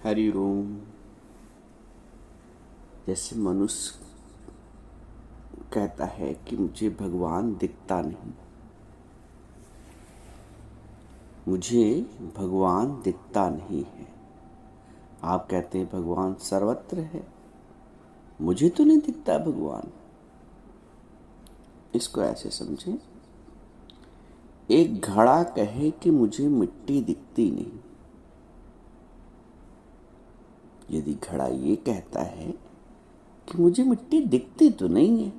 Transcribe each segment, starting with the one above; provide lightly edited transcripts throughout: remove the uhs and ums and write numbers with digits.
हरि ओम। जैसे मनुष्य कहता है कि मुझे भगवान दिखता नहीं, मुझे भगवान दिखता नहीं है। आप कहते हैं भगवान सर्वत्र है, मुझे तो नहीं दिखता भगवान। इसको ऐसे समझें, एक घड़ा कहे कि मुझे मिट्टी दिखती नहीं। यदि घड़ा ये कहता है कि मुझे मिट्टी दिखती तो नहीं है,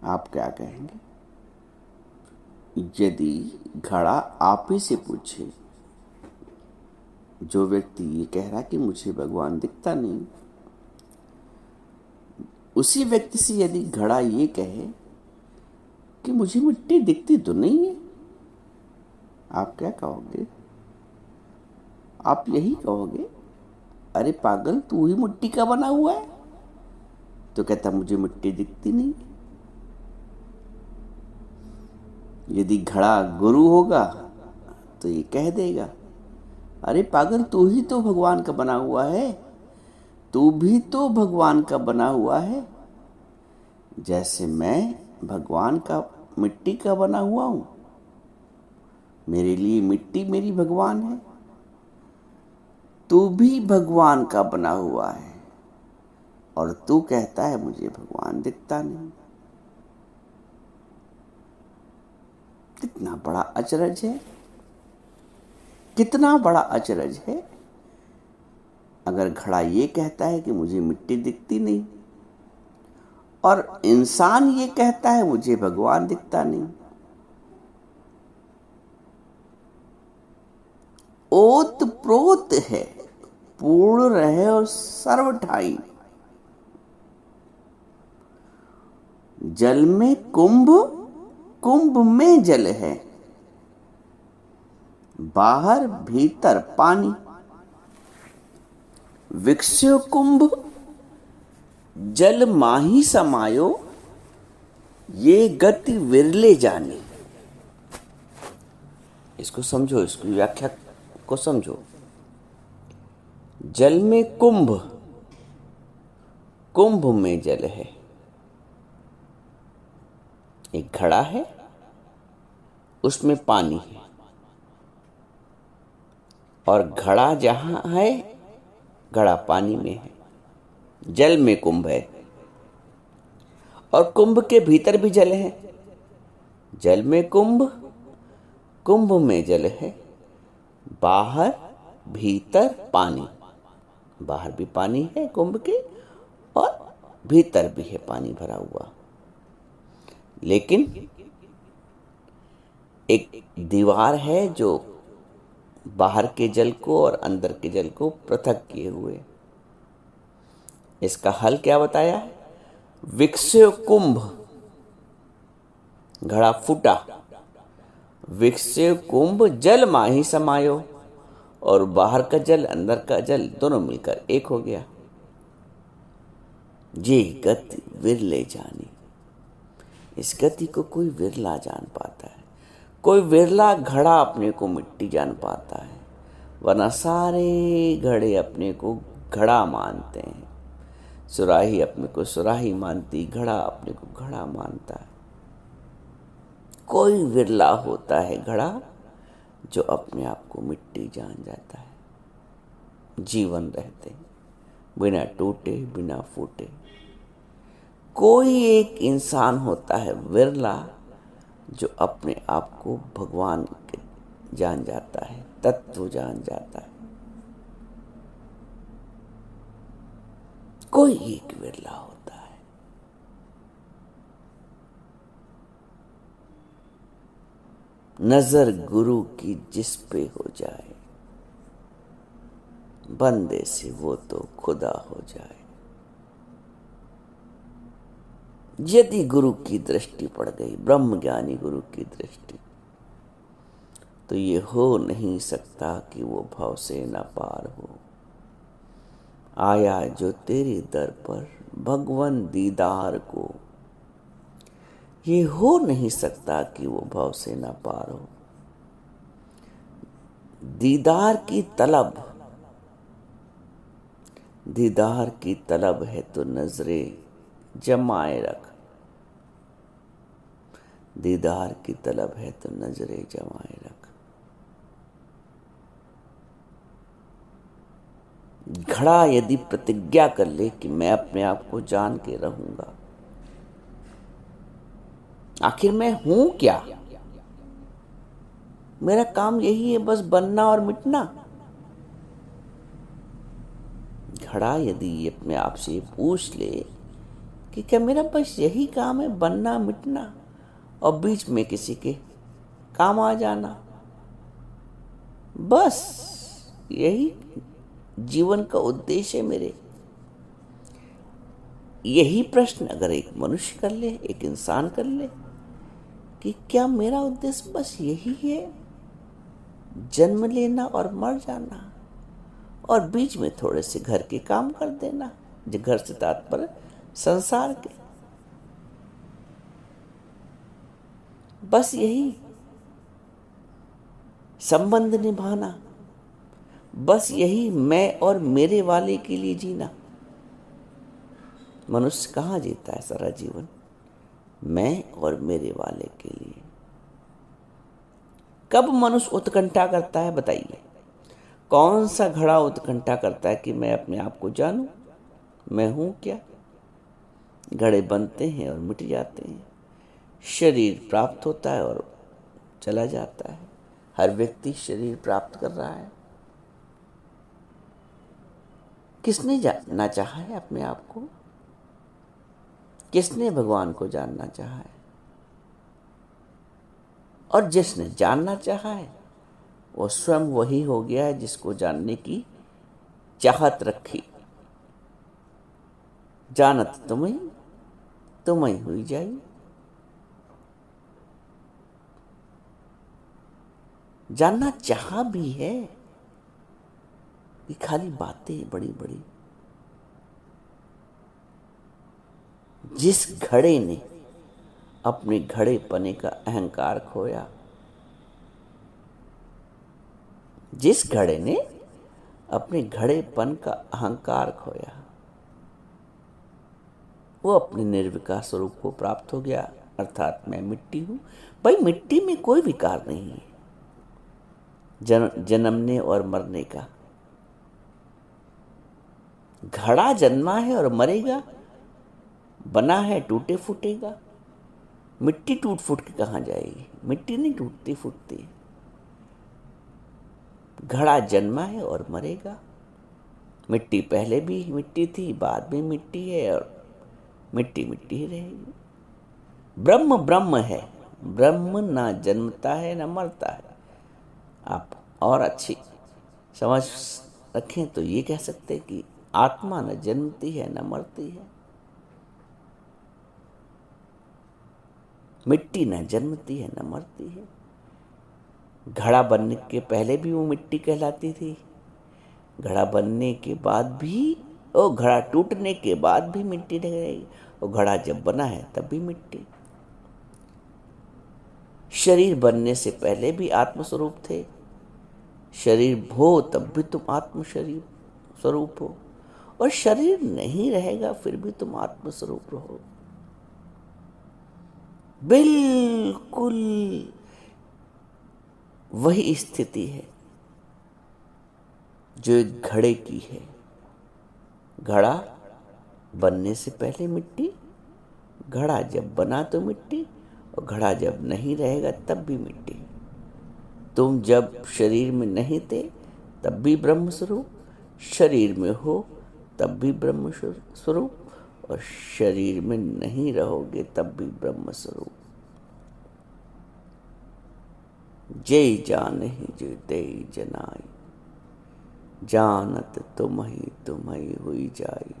आप क्या कहेंगे? यदि घड़ा आप ही से पूछे, जो व्यक्ति ये कह रहा कि मुझे भगवान दिखता नहीं, उसी व्यक्ति से यदि घड़ा ये कहे कि मुझे मिट्टी दिखती तो नहीं है, आप क्या कहोगे? आप यही कहोगे, अरे पागल, तू ही मिट्टी का बना हुआ है। तो कहता मुझे मिट्टी दिखती नहीं। यदि घड़ा गुरु होगा तो ये कह देगा, अरे पागल, तू ही तो भगवान का बना हुआ है, तू भी तो भगवान का बना हुआ है। जैसे मैं भगवान का मिट्टी का बना हुआ हूं, मेरे लिए मिट्टी मेरी भगवान है, तू भी भगवान का बना हुआ है और तू कहता है मुझे भगवान दिखता नहीं। कितना बड़ा अचरज है, कितना बड़ा अचरज है। अगर घड़ा ये कहता है कि मुझे मिट्टी दिखती नहीं और इंसान ये कहता है मुझे भगवान दिखता नहीं, ओत प्रोत है, पूर्ण रहे और सर्वठाई। जल में कुंभ, कुंभ में जल है, बाहर भीतर पानी। विकस्यो कुंभ, जल माही समायो, ये गति विरले जानी। इसको समझो, इसकी व्याख्या को समझो। जल में कुंभ, कुंभ में जल है। एक घड़ा है, उसमें पानी है, और घड़ा जहां है, घड़ा पानी में है, जल में कुंभ है, और कुंभ के भीतर भी जल है। जल में कुंभ, कुंभ में जल है, बाहर भीतर पानी। बाहर भी पानी है कुंभ के, और भीतर भी है पानी भरा हुआ। लेकिन एक दीवार है जो बाहर के जल को और अंदर के जल को पृथक किए हुए। इसका हल क्या बताया है? विकस्यो कुंभ, घड़ा फूटा, विकस्यो कुंभ जल माही समायो, और बाहर का जल अंदर का जल दोनों मिलकर एक हो गया। ये गति विरले जानी। इस गति को कोई विरला जान पाता है, कोई विरला घड़ा अपने को मिट्टी जान पाता है, वरना सारे घड़े अपने को घड़ा मानते हैं। सुराही अपने को सुराही मानती, घड़ा अपने को घड़ा मानता है। कोई विरला होता है घड़ा जो अपने आप को मिट्टी जान जाता है। जीवन रहते बिना टूटे बिना फूटे। कोई एक इंसान होता है विरला जो अपने आप को भगवान जान जाता है, तत्व जान जाता है। कोई एक विरला होता है। नजर गुरु की जिस पे हो जाए, बंदे से वो तो खुदा हो जाए। यदि गुरु की दृष्टि पड़ गई, ब्रह्म ज्ञानी गुरु की दृष्टि, तो ये हो नहीं सकता कि वो भव से न पार हो। आया जो तेरे दर पर भगवन दीदार को, ये हो नहीं सकता कि वो भव से न पार हो। दीदार की तलब दीदार की तलब है तो नजरें जमाए रख, दीदार की तलब है तो नजरें जमाए रख। घड़ा यदि प्रतिज्ञा कर ले कि मैं अपने आप को जान के रहूंगा, आखिर मैं हूं क्या, मेरा काम यही है बस बनना और मिटना। घड़ा यदि अपने आप से पूछ ले कि क्या मेरा बस यही काम है, बनना मिटना और बीच में किसी के काम आ जाना, बस यही जीवन का उद्देश्य है मेरे। यही प्रश्न अगर एक मनुष्य कर ले, एक इंसान कर ले कि क्या मेरा उद्देश्य बस यही है, जन्म लेना और मर जाना और बीच में थोड़े से घर के काम कर देना, जो घर से तात्पर्य संसार के, बस यही संबंध निभाना, बस यही मैं और मेरे वाले के लिए जीना। मनुष्य कहाँ जीता है सारा जीवन? मैं और मेरे वाले के लिए। कब मनुष्य उत्कंठा करता है बताइए? कौन सा घड़ा उत्कंठा करता है कि मैं अपने आप को जानूं, मैं हूं क्या? घड़े बनते हैं और मिट जाते हैं, शरीर प्राप्त होता है और चला जाता है। हर व्यक्ति शरीर प्राप्त कर रहा है। किसने जानना चाहा है अपने आप को? किसने भगवान को जानना चाहा है? और जिसने जानना चाहा है वो स्वयं वही हो गया है जिसको जानने की चाहत रखी। जानत तुम्हें हुई जाई। जानना चाहा भी है कि खाली बातें बड़ी बड़ी। जिस घड़े ने अपने घड़े पने का अहंकार खोया, जिस घड़े ने अपने घड़ेपन का अहंकार खोया, वो अपने निर्विकार स्वरूप को प्राप्त हो गया, अर्थात मैं मिट्टी हूं। भाई मिट्टी में कोई विकार नहीं है, जन्मने और मरने का। घड़ा जन्मा है और मरेगा, बना है टूटे फूटेगा। मिट्टी टूट फूट के कहाँ जाएगी? मिट्टी नहीं टूटती फूटती। घड़ा जन्मा है और मरेगा। मिट्टी पहले भी मिट्टी थी, बाद में मिट्टी है और मिट्टी मिट्टी ही रहेगी। ब्रह्म ब्रह्म है, ब्रह्म ना जन्मता है ना मरता है। आप और अच्छी समझ रखें तो ये कह सकते हैं कि आत्मा न जन्मती है न मरती है, मिट्टी न जन्मती है न मरती है। घड़ा बनने के पहले भी वो मिट्टी कहलाती थी, घड़ा बनने के बाद भी, और घड़ा टूटने के बाद भी मिट्टी रहेगी, और घड़ा जब बना है तब भी मिट्टी। शरीर बनने से पहले भी आत्मस्वरूप थे, शरीर हो तब भी तुम आत्म शरीर स्वरूप हो, और शरीर नहीं रहेगा फिर भी तुम आत्मस्वरूप रहो। बिल्कुल वही स्थिति है जो एक घड़े की है। घड़ा बनने से पहले मिट्टी, घड़ा जब बना तो मिट्टी, और घड़ा जब नहीं रहेगा तब भी मिट्टी। तुम जब शरीर में नहीं थे तब भी ब्रह्म स्वरूप, शरीर में हो तब भी ब्रह्म स्वरूप, और शरीर में नहीं रहोगे तब भी ब्रह्म स्वरूप। जय जानहि जो देई जनाई, जानत तुम्हि हुई जाई।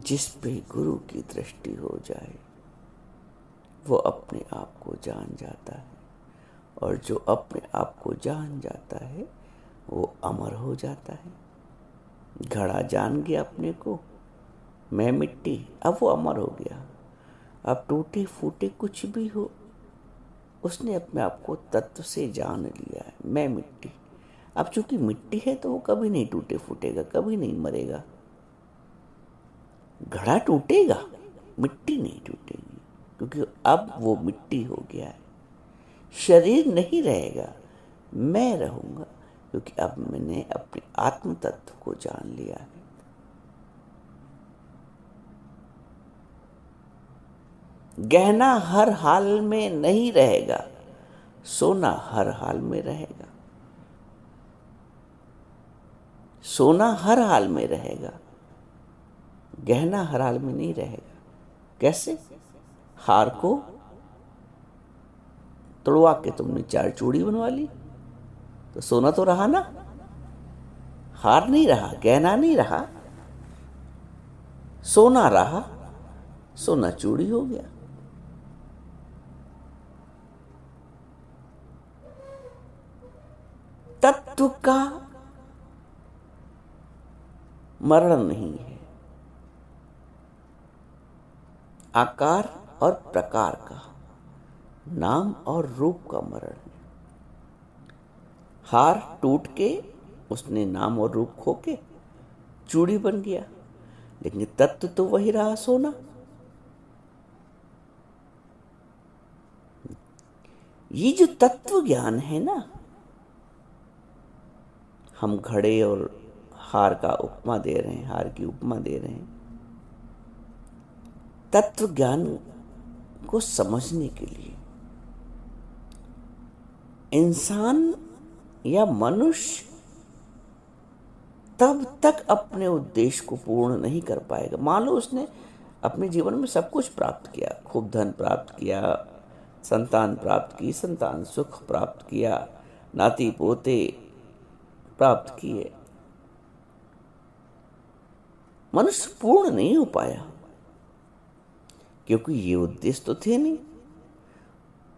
जिस पे गुरु की दृष्टि हो जाए वो अपने आप को जान जाता है, और जो अपने आप को जान जाता है वो अमर हो जाता है। घड़ा जान गया अपने को, मैं मिट्टी, अब वो अमर हो गया। अब टूटे फूटे कुछ भी हो, उसने अपने आप को तत्व से जान लिया है, मैं मिट्टी। अब चूंकि मिट्टी है तो वो कभी नहीं टूटे फूटेगा, कभी नहीं मरेगा। घड़ा टूटेगा, मिट्टी नहीं टूटेगी, क्योंकि अब वो मिट्टी हो गया है। शरीर नहीं रहेगा, मैं रहूंगा, क्योंकि अब मैंने अपने आत्म तत्व को जान लिया है। गहना हर हाल में नहीं रहेगा, सोना हर हाल में रहेगा। सोना हर हाल में रहेगा, गहना हर हाल में नहीं रहेगा। कैसे? हार को तोड़वा के तुमने 4 चूड़ी बनवा ली तो सोना तो रहा ना, हार नहीं रहा, गहना नहीं रहा, सोना रहा, सोना चूड़ी हो गया। तत्व का मरण नहीं है, आकार और प्रकार का, नाम और रूप का मरण है। हार टूट के उसने नाम और रूप खो के चूड़ी बन गया, लेकिन तत्व तो वही रहा, सोना। ये जो तत्व ज्ञान है ना, हम घड़े और हार का उपमा दे रहे हैं, हार की उपमा दे रहे हैं। तत्व ज्ञान को समझने के लिए इंसान या मनुष्य तब तक अपने उद्देश्य को पूर्ण नहीं कर पाएगा। मान लो उसने अपने जीवन में सब कुछ प्राप्त किया, खूब धन प्राप्त किया, संतान प्राप्त की, संतान सुख प्राप्त किया, नाती पोते प्राप्त किए, मनुष्य पूर्ण नहीं हो पाया, क्योंकि ये उद्देश्य तो थे नहीं।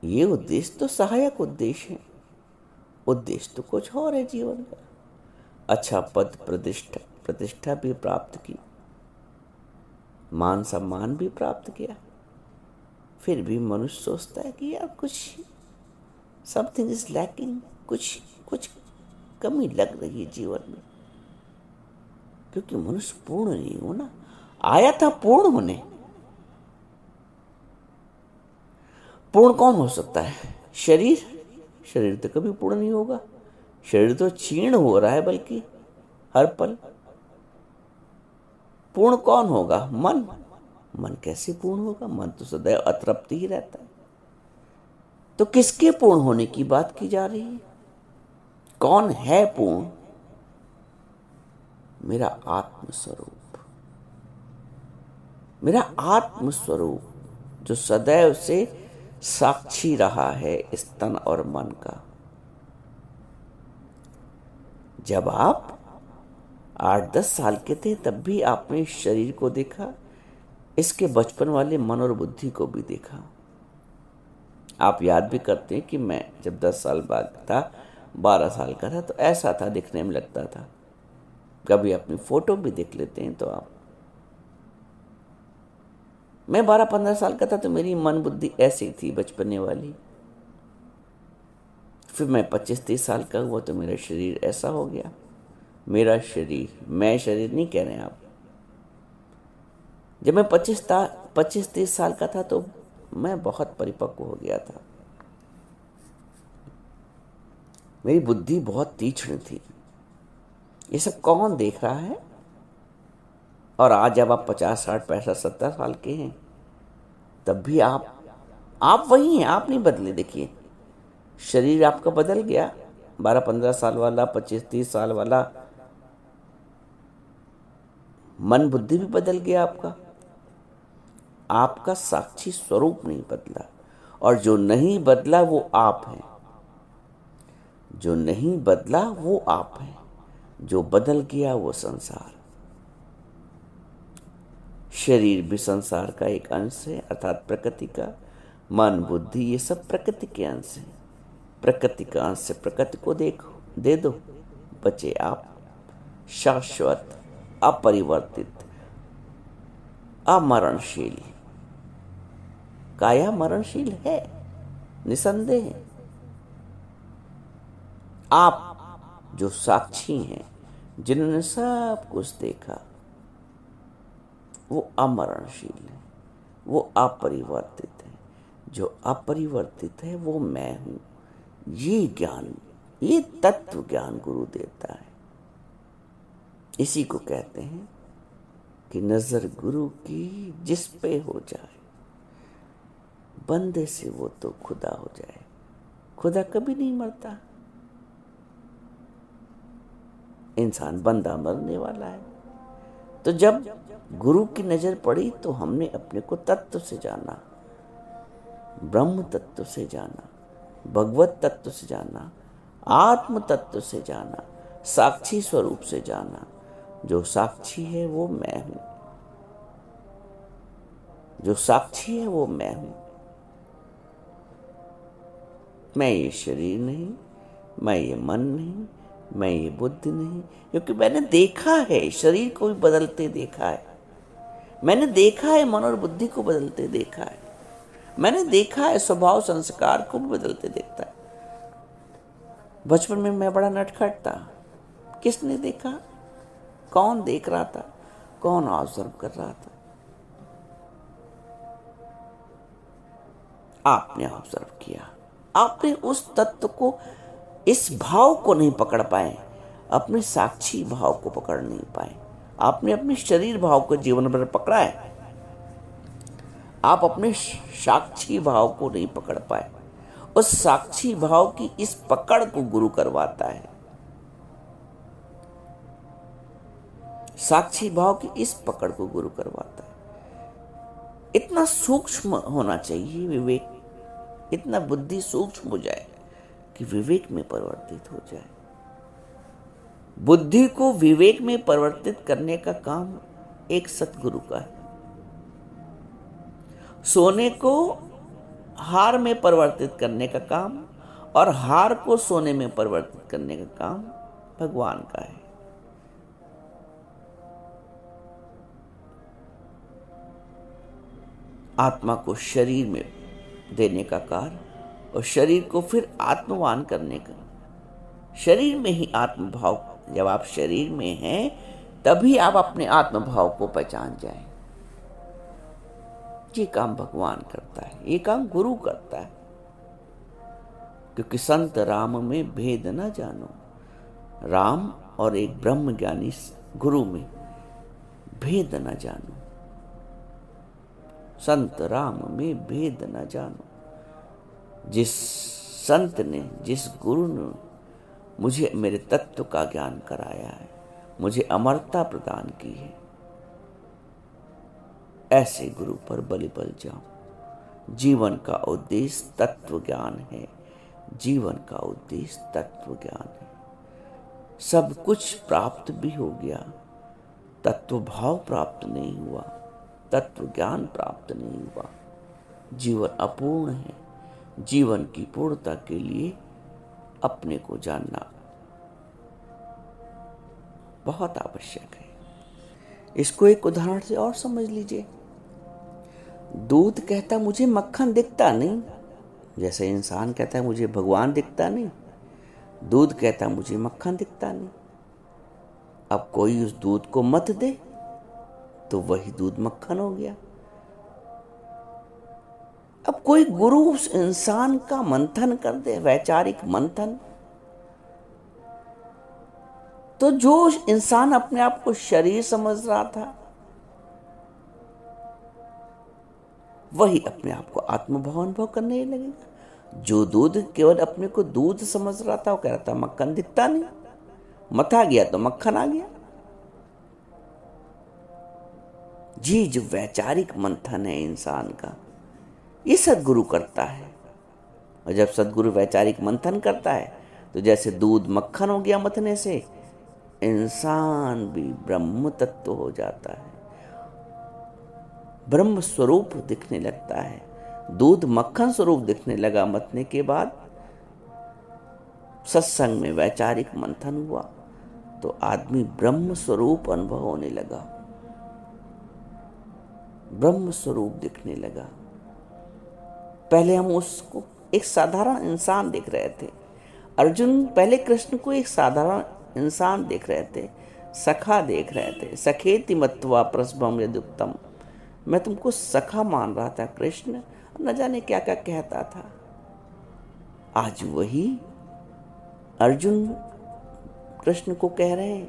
ये उद्देश्य तो सहायक उद्देश्य है, उद्देश्य तो कुछ और है जीवन का। अच्छा पद प्रतिष्ठा भी प्राप्त की, मान सम्मान भी प्राप्त किया, फिर भी मनुष्य सोचता है कि यार कुछ समथिंग इज लैकिंग, कुछ कमी लग रही है जीवन में, क्योंकि मनुष्य पूर्ण नहीं होना। आया था पूर्ण होने। पूर्ण कौन हो सकता है? शरीर तो कभी पूर्ण नहीं होगा, शरीर तो क्षीण हो रहा है बल्कि हर पल। पूर्ण कौन होगा? मन कैसे पूर्ण होगा? मन तो सदैव अतृप्त ही रहता है। तो किसके पूर्ण होने की बात की जा रही है? कौन है पूर्ण? मेरा आत्मस्वरूप, मेरा आत्मस्वरूप जो सदैव से साक्षी रहा है इस तन और मन का। जब आप 8-10 साल के थे तब भी आपने इस शरीर को देखा, इसके बचपन वाले मन और बुद्धि को भी देखा। आप याद भी करते हैं कि मैं जब 10 साल बाद था, 12 साल का था, तो ऐसा था, दिखने में लगता था। कभी अपनी फोटो भी देख लेते हैं तो आप, मैं 12-15 साल का था तो मेरी मन बुद्धि ऐसी थी, बचपने वाली। फिर मैं 25-30 साल का हुआ तो मेरा शरीर ऐसा हो गया। मेरा शरीर, मैं शरीर नहीं कह रहे हैं आप। जब मैं 25-30 साल का था तो मैं बहुत परिपक्व हो गया था, मेरी बुद्धि बहुत तीक्ष्ण थी। ये सब कौन देख रहा है? और आज जब आप 50, 60, 65, 70 साल के हैं तब भी आप वही हैं, आप नहीं बदले। देखिए शरीर आपका बदल गया, 12-15 साल वाला, 25-30 साल वाला। मन बुद्धि भी बदल गया आपका, आपका साक्षी स्वरूप नहीं बदला। और जो नहीं बदला वो आप हैं, जो नहीं बदला वो आप हैं, जो बदल गया वो संसार। शरीर भी संसार का एक अंश है, अर्थात प्रकृति का। मन बुद्धि ये सब प्रकृति के अंश है। प्रकृति का अंश से प्रकृति को दे दो, बचे आप। शाश्वत, अपरिवर्तित, अमरणशील। काया मरणशील है निसंदेह। आप जो साक्षी हैं, जिन्होंने सब कुछ देखा, वो अमरणशील है, वो अपरिवर्तित है। जो अपरिवर्तित है वो मैं हूं। ये ज्ञान, ये तत्व ज्ञान गुरु देता है। इसी को कहते हैं कि नजर गुरु की जिस पे हो जाए, बंदे से वो तो खुदा हो जाए। खुदा कभी नहीं मरता। इंसान बंदा मरने वाला है। तो जब गुरु की नजर पड़ी तो हमने अपने को तत्व से जाना, ब्रह्म तत्व से जाना, भगवत तत्व से जाना, आत्म तत्व से जाना, साक्षी स्वरूप से जाना। जो साक्षी है वो मैं हूं। जो साक्षी है वो मैं हूं। मैं ये शरीर नहीं, मैं ये मन नहीं, मैं ये बुद्धि नहीं, क्योंकि मैंने देखा है शरीर को भी बदलते देखा है। मैंने देखा है मन और बुद्धि को बदलते देखा है। मैंने देखा है स्वभाव संस्कार को भी बदलते देखता है। बचपन में मैं बड़ा नटखट था। किसने देखा? कौन देख रहा था? कौन ऑब्जर्व कर रहा था? आपने ऑब्जर्व किया। आपने उस तत्व को, इस भाव को नहीं पकड़ पाए, अपने साक्षी भाव को पकड़ नहीं पाए। आपने अपने शरीर भाव को जीवन भर पकड़ा है, आप अपने साक्षी भाव को नहीं पकड़ पाए। उस साक्षी भाव की इस पकड़ को गुरु करवाता है। साक्षी भाव की इस पकड़ को गुरु करवाता है। इतना सूक्ष्म होना चाहिए विवेक, इतना बुद्धि सूक्ष्म हो जाए कि विवेक में परिवर्तित हो जाए। बुद्धि को विवेक में परिवर्तित करने का काम एक सतगुरु का है। सोने को हार में परिवर्तित करने का काम और हार को सोने में परिवर्तित करने का काम भगवान का है। आत्मा को शरीर में देने का कार्य और शरीर को फिर आत्मवान करने का। शरीर में ही आत्मभाव, जब आप शरीर में हैं तभी आप अपने आत्मभाव को पहचान जाएं। ये काम भगवान करता है, ये काम गुरु करता है। क्योंकि संत राम में भेद न जानो, राम और एक ब्रह्म ज्ञानी गुरु में भेद न जानो। संत राम में भेद न जानो। जिस संत ने, जिस गुरु ने मुझे मेरे तत्व का ज्ञान कराया है, मुझे अमरता प्रदान की है, ऐसे गुरु पर बलि बल जाऊं। जीवन का उद्देश्य तत्व ज्ञान है। जीवन का उद्देश्य तत्व ज्ञान है। सब कुछ प्राप्त भी हो गया, तत्व भाव प्राप्त नहीं हुआ, तत्व ज्ञान प्राप्त नहीं हुआ। जीवन अपूर्ण है। जीवन की पूर्णता के लिए अपने को जानना बहुत आवश्यक है। इसको एक उदाहरण से और समझ लीजिए। दूध कहता मुझे मक्खन दिखता नहीं, जैसे इंसान कहता है मुझे भगवान दिखता नहीं, दूध कहता मुझे मक्खन दिखता नहीं। अब कोई उस दूध को मत दे तो वही दूध मक्खन हो गया। अब कोई गुरु उस इंसान का मंथन कर दे, वैचारिक मंथन, तो जो इंसान अपने आप को शरीर समझ रहा था वही अपने आप को आत्मभाव अनुभव करने लगेगा। जो दूध केवल अपने को दूध समझ रहा था वो कह रहा था मक्खन दिखता नहीं, मथा गया तो मक्खन आ गया। जी, जो वैचारिक मंथन है इंसान का, ये सद्गुरु करता है। और जब सद्गुरु वैचारिक मंथन करता है तो जैसे दूध मक्खन हो गया मथने से, इंसान भी ब्रह्म तत्व हो जाता है, ब्रह्म स्वरूप दिखने लगता है। दूध मक्खन स्वरूप दिखने लगा मथने के बाद। सत्संग में वैचारिक मंथन हुआ तो आदमी ब्रह्म स्वरूप अनुभव होने लगा, ब्रह्म स्वरूप दिखने लगा। पहले हम उसको एक साधारण इंसान देख रहे थे, अर्जुन पहले कृष्ण को एक साधारण इंसान देख रहे थे, सखा देख रहे थे। सखेति मत्वा प्रसभम यदुक्तम, मैं तुमको सखा मान रहा था कृष्ण, न जाने क्या क्या कहता था। आज वही अर्जुन कृष्ण को कह रहे हैं,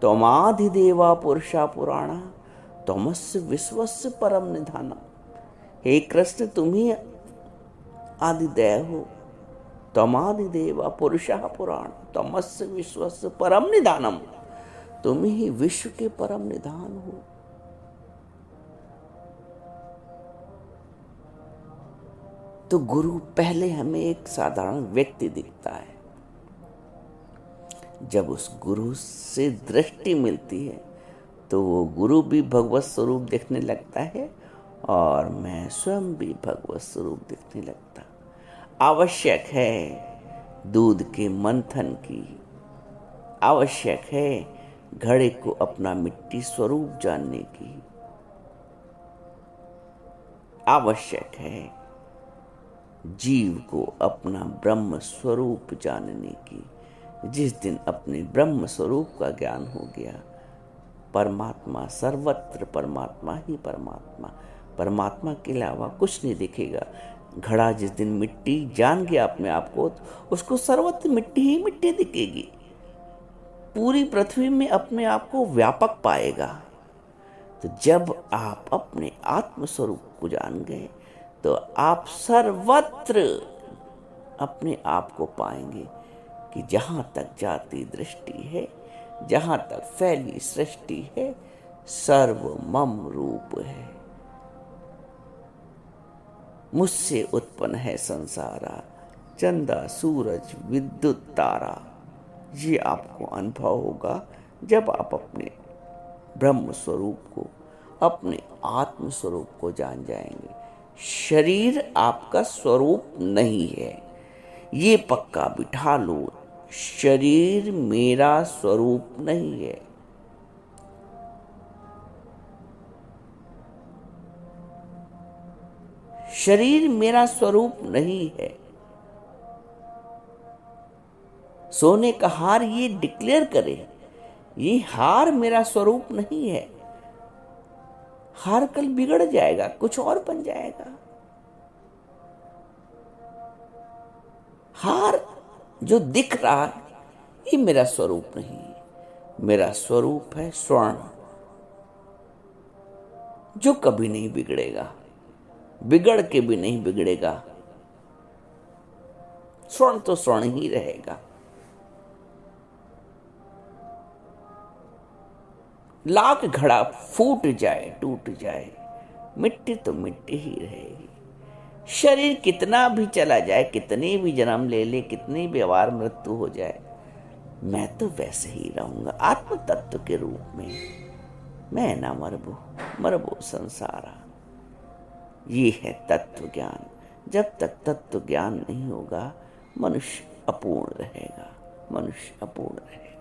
त्वमाधिदेवा पुरुषा पुराणा त्वमस्य विश्वस्य परम निधानम। हे कृष्ण, तुम ही आदिदेव हो। त्वमादिदेवा पुरुषा पुराण त्वमस्य विश्वस्य परम निधानम, तुम ही विश्व के परम निधान हो। तो गुरु पहले हमें एक साधारण व्यक्ति दिखता है, जब उस गुरु से दृष्टि मिलती है तो वो गुरु भी भगवत स्वरूप दिखने लगता है और मैं स्वयं भी भगवत स्वरूप दिखने लगता। आवश्यक है दूध के मंथन की, आवश्यक है घड़े को अपना मिट्टी स्वरूप जानने की, आवश्यक है जीव को अपना ब्रह्म स्वरूप जानने की। जिस दिन अपने ब्रह्म स्वरूप का ज्ञान हो गया, परमात्मा सर्वत्र, परमात्मा ही परमात्मा, परमात्मा के अलावा कुछ नहीं दिखेगा। घड़ा जिस दिन मिट्टी जान गया अपने आप को, उसको सर्वत्र मिट्टी ही मिट्टी दिखेगी, पूरी पृथ्वी में अपने आप को व्यापक पाएगा। तो जब आप अपने आत्म स्वरूप को जान गए तो आप सर्वत्र अपने आप को पाएंगे कि जहां तक जाती दृष्टि है, जहां तक फैली सृष्टि है, सर्व मम रूप है। मुझसे उत्पन्न है संसारा, चंदा सूरज विद्युत तारा। ये आपको अनुभव होगा जब आप अपने ब्रह्म स्वरूप को, अपने आत्म स्वरूप को जान जाएंगे। शरीर आपका स्वरूप नहीं है, ये पक्का बिठा लो। शरीर मेरा स्वरूप नहीं है। शरीर मेरा स्वरूप नहीं है। सोने का हार ये डिक्लेयर करे, ये हार मेरा स्वरूप नहीं है। हार कल बिगड़ जाएगा, कुछ और बन जाएगा। हार जो दिख रहा है ये मेरा स्वरूप नहीं है। मेरा स्वरूप है स्वर्ण, जो कभी नहीं बिगड़ेगा, बिगड़ के भी नहीं बिगड़ेगा। स्वर्ण तो स्वर्ण ही रहेगा। लाख घड़ा फूट जाए, टूट जाए, मिट्टी तो मिट्टी ही रहेगी। शरीर कितना भी चला जाए, कितने भी जन्म ले ले, कितनी भी बार मृत्यु हो जाए, मैं तो वैसे ही रहूंगा आत्म तत्व के रूप में। मैं ना मरबो, मरबो संसारा। ये है तत्व ज्ञान। जब तक तत्व ज्ञान नहीं होगा, मनुष्य अपूर्ण रहेगा, मनुष्य अपूर्ण रहेगा।